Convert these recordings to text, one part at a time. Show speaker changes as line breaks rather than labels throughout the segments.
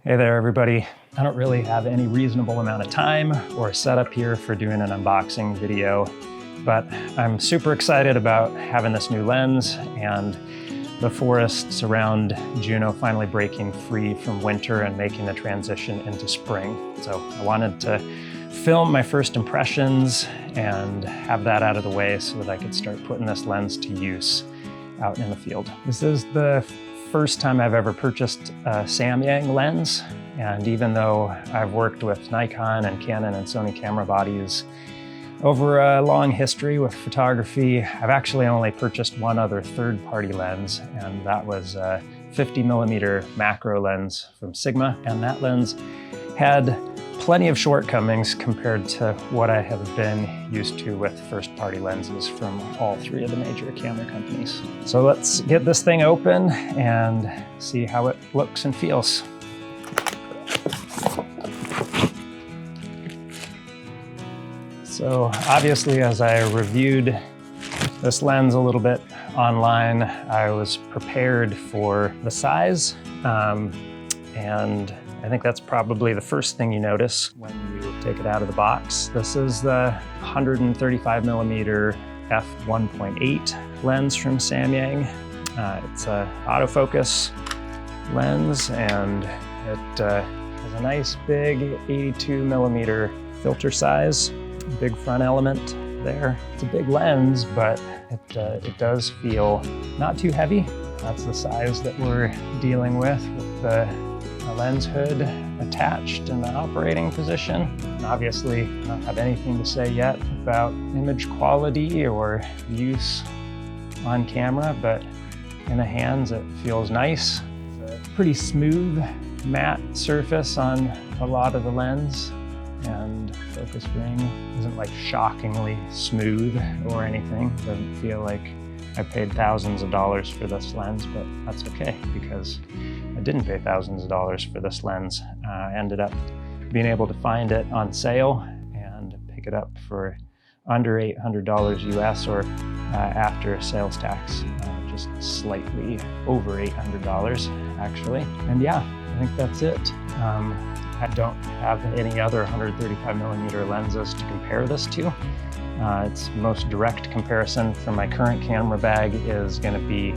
Hey there, everybody. I don't really have any reasonable amount of time or setup here for doing an unboxing video, but I'm super excited about having this new lens and the forests around Juneau finally breaking free from winter and making the transition into spring. So I wanted to film my first impressions and have that out of the way so that I could start putting this lens to use out in the field. This is the first time I've ever purchased a Samyang lens, and even though I've worked with Nikon and Canon and Sony camera bodies over a long history with photography, I've actually only purchased one other third-party lens, and that was a 50mm macro lens from Sigma, and that lens had plenty of shortcomings compared to what I have been used to with first-party lenses from all three of the major camera companies. So let's get this thing open and see how it looks and feels. So obviously, as I reviewed this lens a little bit online, I was prepared for the size, and I think that's probably the first thing you notice when you take it out of the box. This is the 135mm f1.8 lens from Samyang. It's an autofocus lens, and it has a nice big 82mm filter size, big front element there. It's a big lens, but it does feel not too heavy. That's the size that we're dealing with the lens hood attached in the operating position. And obviously, I don't have anything to say yet about image quality or use on camera, but in the hands it feels nice. It's a pretty smooth matte surface on a lot of the lens, and focus ring isn't like shockingly smooth or anything. It doesn't feel like I paid thousands of dollars for this lens, but that's okay because I didn't pay thousands of dollars for this lens. I ended up being able to find it on sale and pick it up for under $800 US, or after sales tax, just slightly over $800 actually. And yeah, I think that's it. I don't have any other 135mm lenses to compare this to. Its most direct comparison from my current camera bag is going to be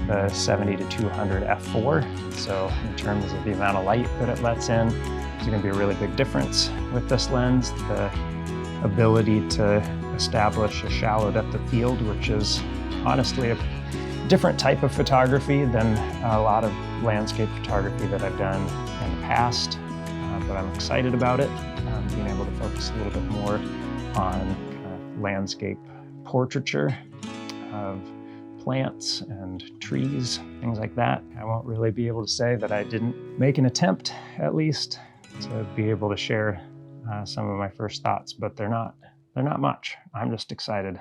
the 70-200 f4. So in terms of the amount of light that it lets in, there's going to be a really big difference with this lens. The ability to establish a shallow depth of field, which is honestly a different type of photography than a lot of landscape photography that I've done in the past. But I'm excited about it, being able to focus a little bit more on landscape portraiture of plants and trees, things like that. I won't really be able to say that I didn't make an attempt, at least, to be able to share some of my first thoughts, but they're not much. I'm just excited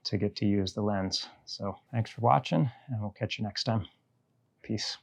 to get to use the lens. So thanks for watching, and we'll catch you next time. Peace.